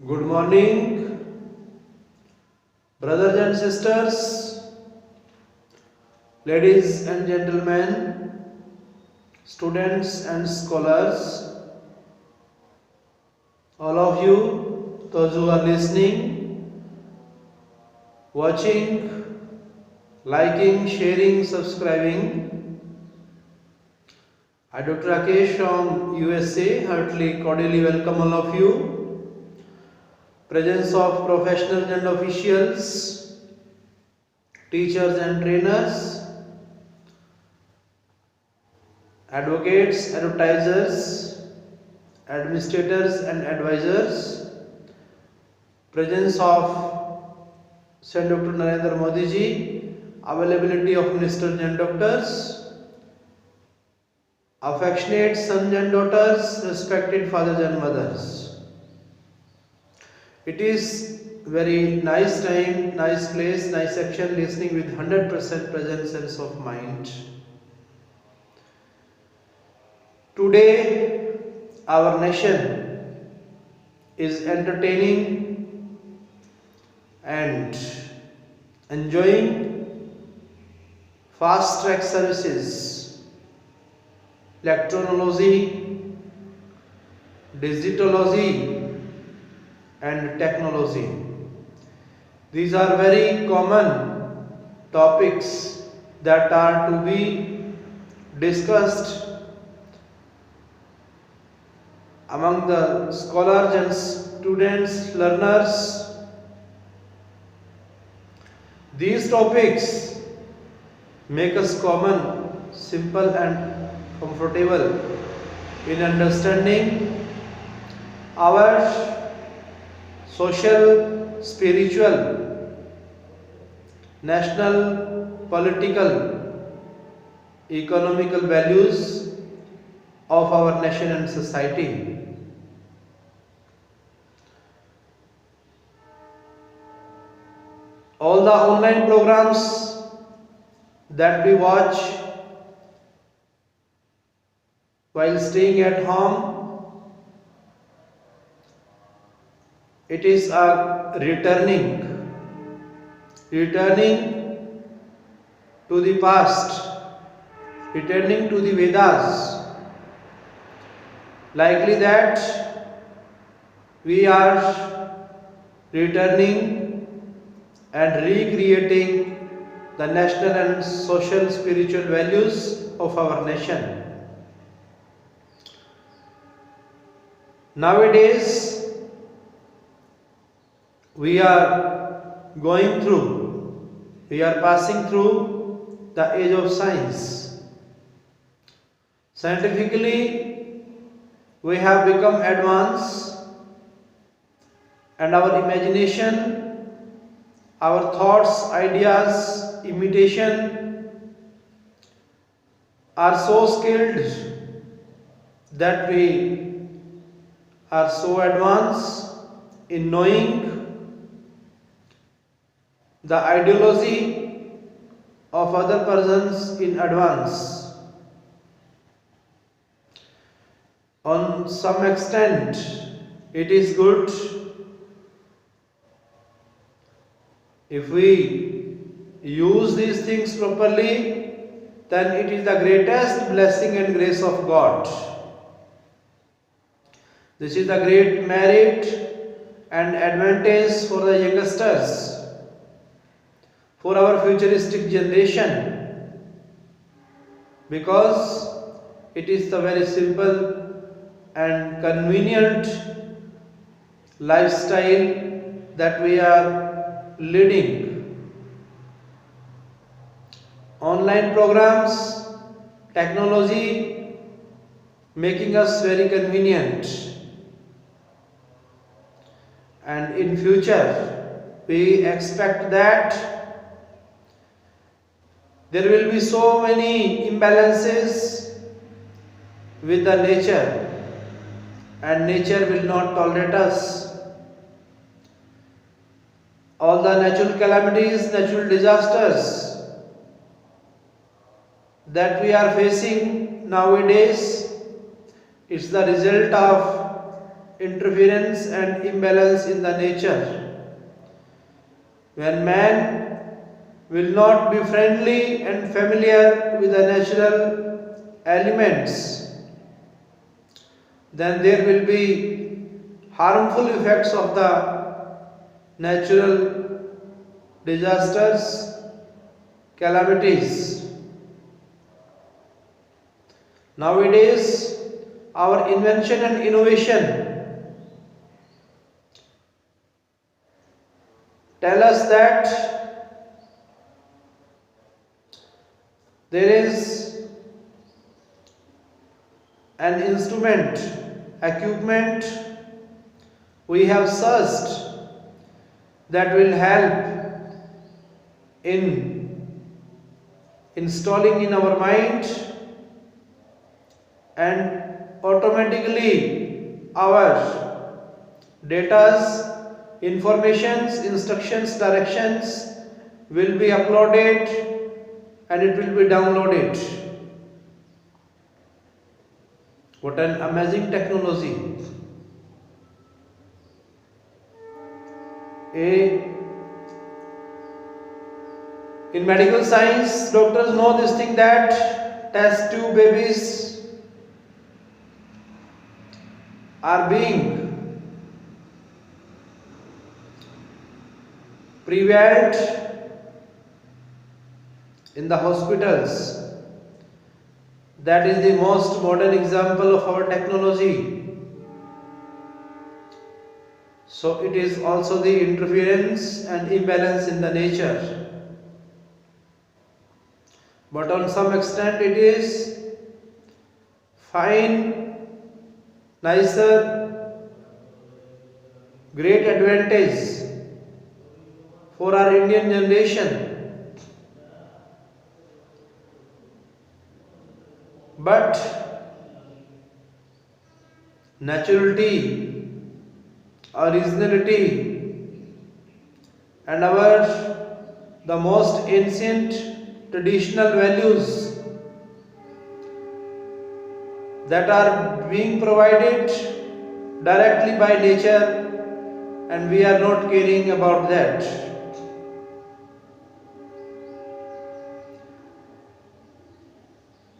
Good morning, brothers and sisters, ladies and gentlemen, students and scholars, all of you, those who are listening, watching, liking, sharing, subscribing. I, Dr. Rakesh from USA, heartily, cordially welcome all of you. Presence of professionals and officials, teachers and trainers, advocates, advertisers, administrators and advisors, presence of Saint Dr. Narendra Modi ji, availability of ministers and doctors, affectionate sons and daughters, respected fathers and mothers. It is very nice time, nice place, nice action, listening with 100% present sense of mind. Today, our nation is entertaining and enjoying fast track services, electronology, digitology, and technology. These are very common topics that are to be discussed among the scholars and students, learners. These topics make us common, simple and comfortable in understanding our social, spiritual, national, political, economical values of our nation and society. All the online programs that we watch while staying at home, it is a returning to the past, returning to the Vedas. Likely that we are returning and recreating the national and social spiritual values of our nation. Nowadays, we are passing through the age of science. Scientifically, we have become advanced, and our imagination, our thoughts, ideas, imitation are so skilled that we are so advanced in knowing the ideology of other persons in advance. On some extent, it is good if we use these things properly, then it is the greatest blessing and grace of God. This is the great merit and advantage for the youngsters, for our futuristic generation, because it is the very simple and convenient lifestyle that we are leading. Online programs, technology making us very convenient, and in future we expect that there will be so many imbalances with the nature, and nature will not tolerate us. All the natural calamities, natural disasters that we are facing nowadays, it's the result of interference and imbalance in the nature. When man will not be friendly and familiar with the natural elements, then there will be harmful effects of the natural disasters, calamities. Nowadays, our invention and innovation tell us that there is an instrument, equipment we have searched that will help in installing in our mind, and automatically our data's informations, instructions, directions will be uploaded and it will be downloaded. What an amazing technology! In medical science, doctors know this thing that test tube babies are being prevalent in the hospitals. That is the most modern example of our technology. So it is also the interference and imbalance in the nature. But on some extent it is fine, nicer, great advantage for our Indian generation. But naturality, originality, and the most ancient traditional values that are being provided directly by nature, and we are not caring about that.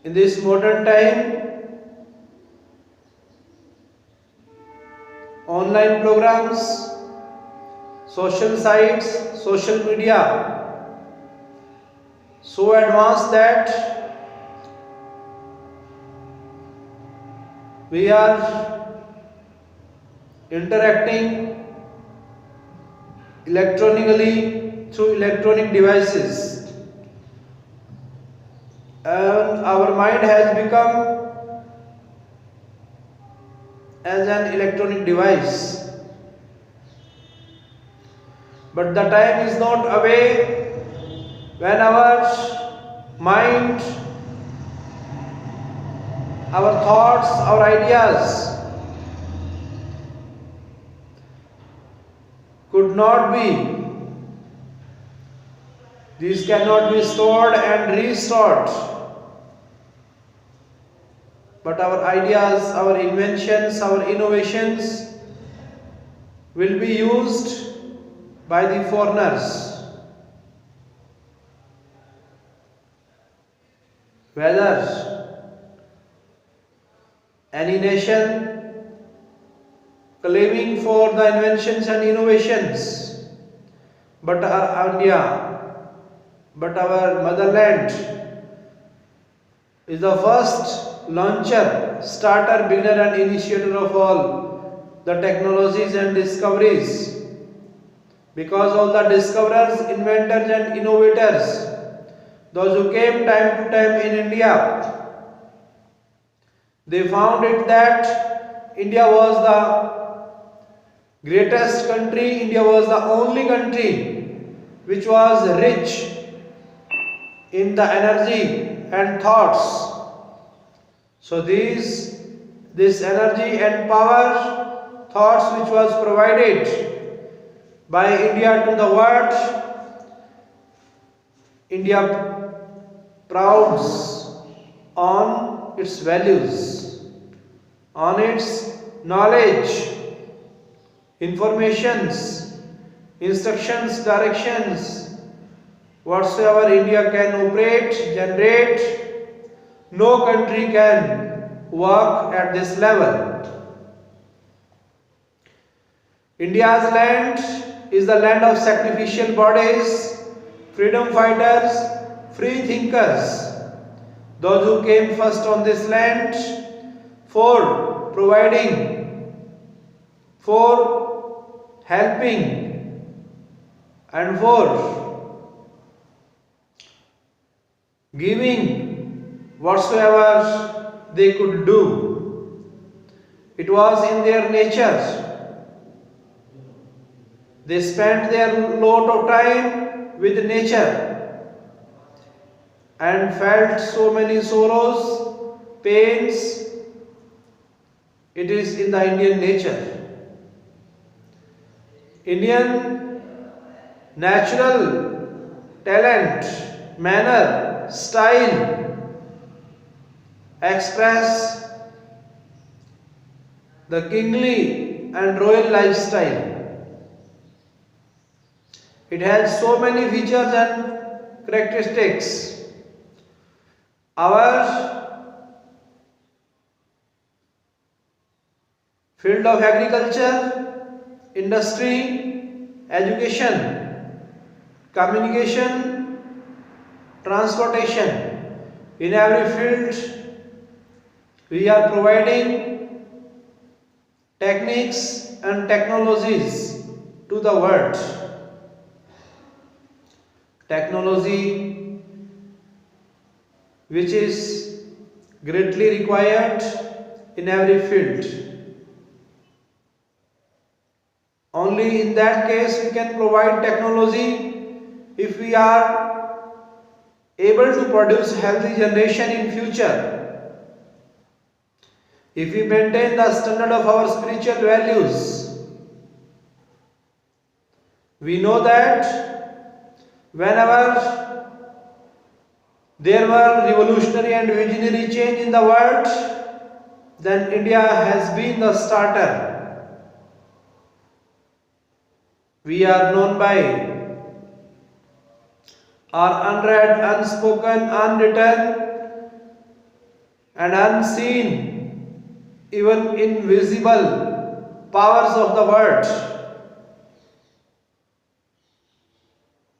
In this modern time, online programs, social sites, social media so advanced that we are interacting electronically through electronic devices. And our mind has become as an electronic device. But the time is not away when our mind, our thoughts, our ideas could not be, these cannot be stored and restored. But our ideas, our inventions, our innovations will be used by the foreigners. Whether any nation claiming for the inventions and innovations, but our India, but our motherland is the first launcher, starter, beginner and initiator of all the technologies and discoveries. Because all the discoverers, inventors and innovators, those who came time to time in India, they found it that India was the greatest country, India was the only country which was rich in the energy and thoughts. So this energy and power, thoughts which was provided by India to the world, India prouds on its values, on its knowledge, informations, instructions, directions, whatsoever India can operate, generate, no country can work at this level. India's land is the land of sacrificial bodies, freedom fighters, free thinkers, those who came first on this land for providing, for helping, and for giving whatsoever they could do. It was in their nature. They spent their lot of time with nature and felt so many sorrows, pains. It is in the Indian nature. Indian natural talent, manner, style express the kingly and royal lifestyle. It has so many features and characteristics. Our field of agriculture, industry, education, communication, transportation, in every field we are providing techniques and technologies to the world. Technology which is greatly required in every field. Only in that case we can provide technology if we are able to produce healthy generation in future. If we maintain the standard of our spiritual values. We know that whenever there were revolutionary and visionary change in the world, then India has been the starter. We are known by our unread, unspoken, unwritten and unseen, even invisible powers of the world.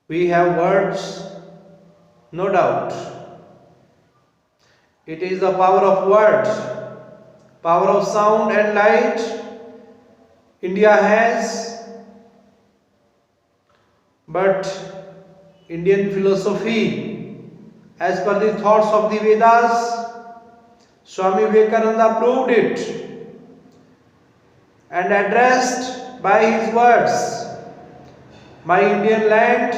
We have words, no doubt. It is the power of words, power of sound and light India has. But Indian philosophy, as per the thoughts of the Vedas, Swami Vivekananda proved it and addressed by his words, my Indian land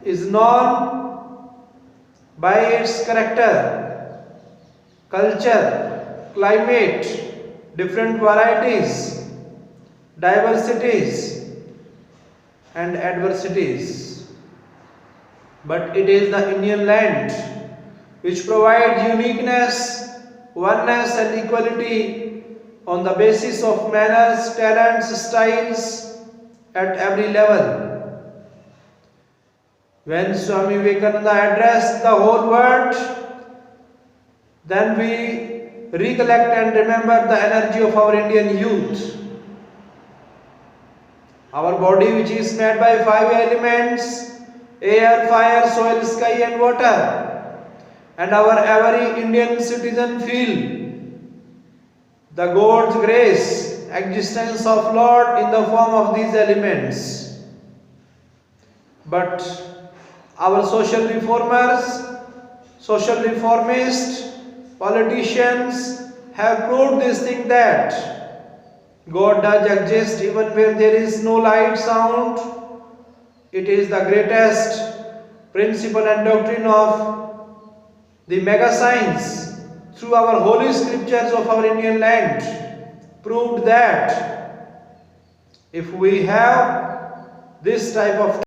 is known by its character, culture, climate, different varieties, diversities and adversities. But it is the Indian land which provides uniqueness, oneness and equality on the basis of manners, talents, styles at every level. When Swami Vivekananda addressed the whole world, then we recollect and remember the energy of our Indian youth. Our body, which is made by 5 elements, air, fire, soil, sky and water, and our every Indian citizen feel the God's grace, existence of Lord in the form of these elements. But our social reformers, social reformists, politicians have proved this thing that God does exist even when there is no light, sound. It is the greatest principle and doctrine of the mega science through our holy scriptures of our Indian land proved that if we have this type of